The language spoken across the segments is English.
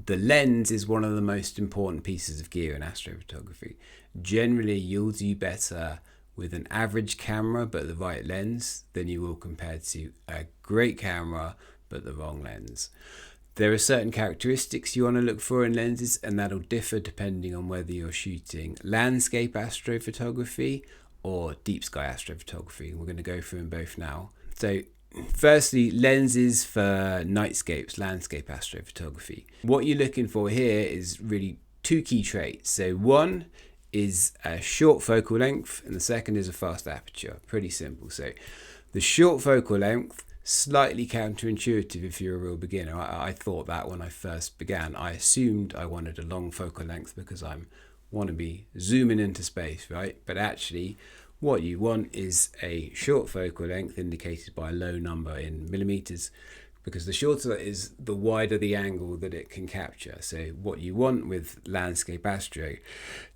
The lens is one of the most important pieces of gear in astrophotography. Generally, you'll do better with an average camera but the right lens than you will compared to a great camera but the wrong lens. There are certain characteristics you want to look for in lenses, and that'll differ depending on whether you're shooting landscape astrophotography or deep sky astrophotography. We're going to go through them both now. So firstly, lenses for nightscapes, landscape astrophotography. What you're looking for here is really two key traits. So one is a short focal length and the second is a fast aperture. Pretty simple. So the short focal length, slightly counterintuitive if you're a real beginner. I thought that when I first began. I assumed I wanted a long focal length because I want to be zooming into space, right? But actually what you want is a short focal length indicated by a low number in millimeters, because the shorter it is, the wider the angle that it can capture. So what you want with landscape astro,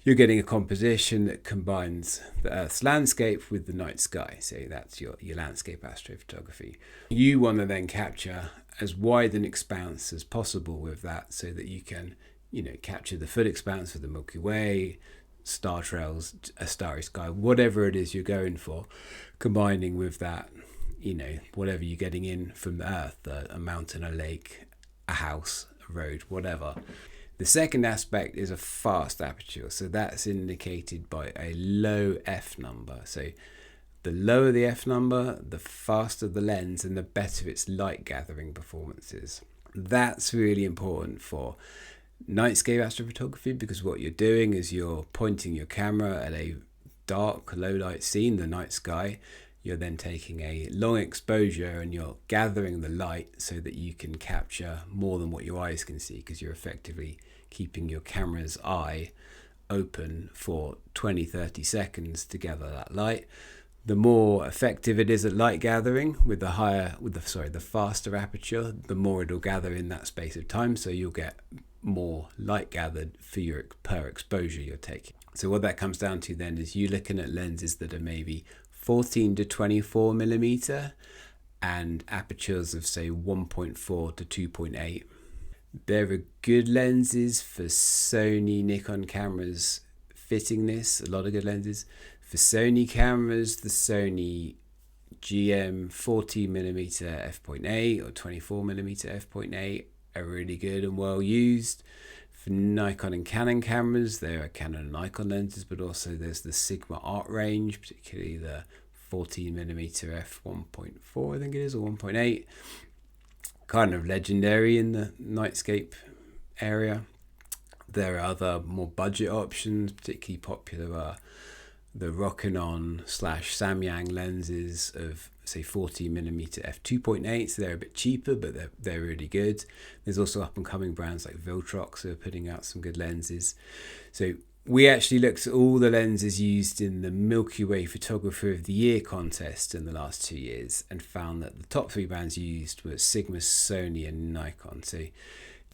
you're getting a composition that combines the Earth's landscape with the night sky. So that's your landscape astrophotography. You want to then capture as wide an expanse as possible with that, so that you can, capture the full expanse of the Milky Way, star trails, a starry sky, whatever it is you're going for, combining with that, whatever you're getting in from the Earth, a mountain, a lake, a house, a road, whatever. The second aspect is a fast aperture. So that's indicated by a low f number. So the lower the f number, the faster the lens and the better its light gathering performances. That's really important for nightscape astrophotography, because what you're doing is you're pointing your camera at a dark, low light scene, the night sky. You're then taking a long exposure and you're gathering the light so that you can capture more than what your eyes can see, because you're effectively keeping your camera's eye open for 20-30 seconds to gather that light. The more effective it is at light gathering with the faster aperture, the more it'll gather in that space of time, so you'll get more light gathered for your per exposure you're taking. So what that comes down to then is you looking at lenses that are maybe 14 to 24 millimeter and apertures of say 1.4 to 2.8. There are good lenses for Sony, Nikon cameras fitting this, a lot of good lenses. For Sony cameras, the Sony GM 14mm f.8 or 24mm f.8 are really good and well used. For Nikon and Canon cameras, there are Canon and Nikon lenses, but also there's the Sigma Art range, particularly the 14mm f1.4, I think it is, or 1.8. Kind of legendary in the nightscape area. There are other more budget options, particularly popular are the Rokinon / Samyang lenses of say 40mm f2.8, so they're a bit cheaper, but they're really good. There's also up and coming brands like Viltrox who are putting out some good lenses. So we actually looked at all the lenses used in the Milky Way Photographer of the Year contest in the last 2 years and found that the top 3 brands used were Sigma, Sony and Nikon. So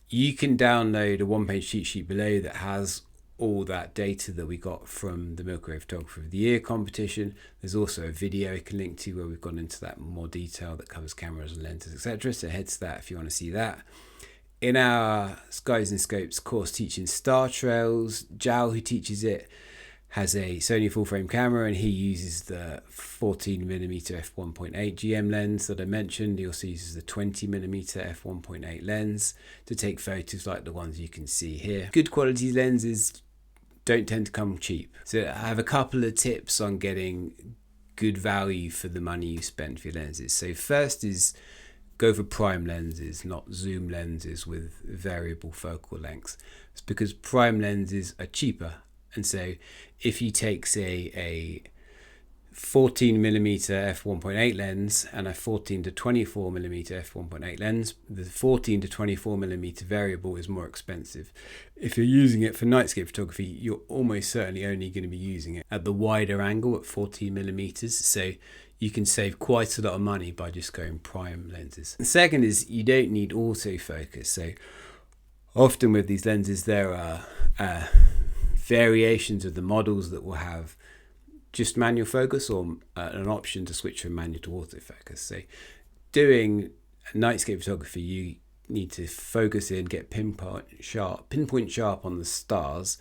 you can download a one-page cheat sheet below that has all that data that we got from the Milky Way Photographer of the Year competition. There's also a video I can link to where we've gone into that in more detail that covers cameras and lenses, etc. So head to that if you want to see that. In our Skies and Scopes course teaching star trails, Joao, who teaches it, has a Sony full frame camera and he uses the 14mm f1.8 GM lens that I mentioned. He also uses the 20mm f1.8 lens to take photos like the ones you can see here. Good quality lenses don't tend to come cheap. So I have a couple of tips on getting good value for the money you spend for your lenses. So first is go for prime lenses, not zoom lenses with variable focal lengths. It's because prime lenses are cheaper. And so if you take, say, a 14mm f1.8 lens and a 14 to 24mm f1.8 lens, the 14 to 24mm variable is more expensive. If you're using it for nightscape photography, you're almost certainly only going to be using it at the wider angle at 14mm. So you can save quite a lot of money by just going prime lenses. The second is you don't need autofocus. So often with these lenses there are variations of the models that will have just manual focus or an option to switch from manual to autofocus. So doing nightscape photography, you need to focus in, get pinpoint sharp on the stars,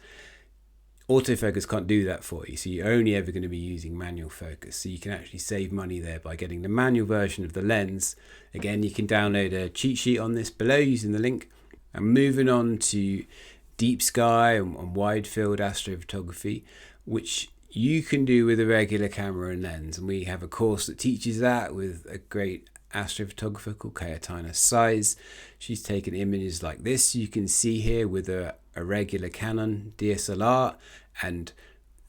autofocus can't do that for you. So you're only ever going to be using manual focus. So you can actually save money there by getting the manual version of the lens. Again, you can download a cheat sheet on this below using the link. And moving on to deep sky and wide field astrophotography, which you can do with a regular camera and lens. And we have a course that teaches that with a great astrophotographer called Cayetana Saiz. She's taken images like this you can see here with a regular Canon DSLR and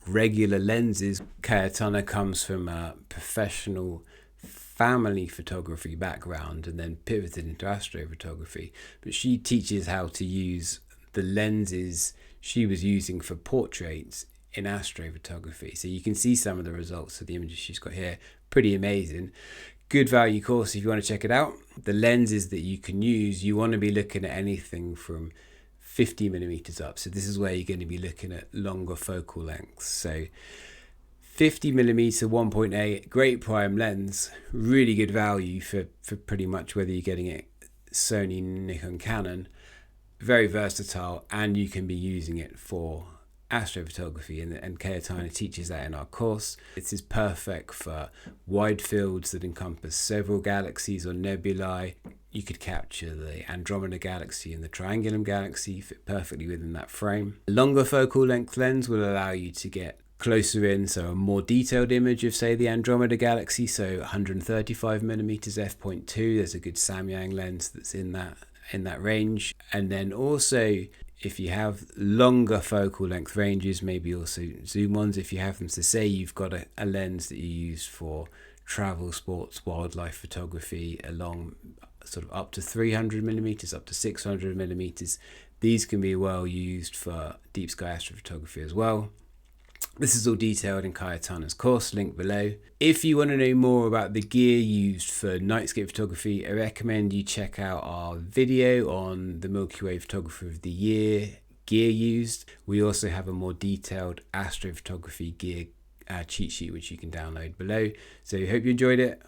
regular lenses. Cayetana comes from a professional family photography background and then pivoted into astrophotography, but she teaches how to use the lenses she was using for portraits in astrophotography. So you can see some of the results of the images she's got here. Pretty amazing. Good value course if you want to check it out. The lenses that you can use, you want to be looking at anything from 50mm up. So this is where you're going to be looking at longer focal lengths. So 50mm 1.8, great prime lens, really good value for pretty much whether you're getting it Sony, Nikon, Canon. Very versatile, and you can be using it for astrophotography, and Cayetana teaches that in our course. This is perfect for wide fields that encompass several galaxies or nebulae. You could capture the Andromeda galaxy and the Triangulum galaxy, fit perfectly within that frame. A longer focal length lens will allow you to get closer in, so a more detailed image of, say, the Andromeda galaxy, so 135mm f.2. There's a good Samyang lens that's in that range. And then also, if you have longer focal length ranges, maybe also zoom ones if you have them. So say you've got a lens that you use for travel, sports, wildlife photography along sort of up to 300mm, up to 600mm. These can be well used for deep sky astrophotography as well. This is all detailed in Cayetana's course, link below. If you want to know more about the gear used for nightscape photography, I recommend you check out our video on the Milky Way Photographer of the Year gear used. We also have a more detailed astrophotography gear cheat sheet which you can download below. So I hope you enjoyed it.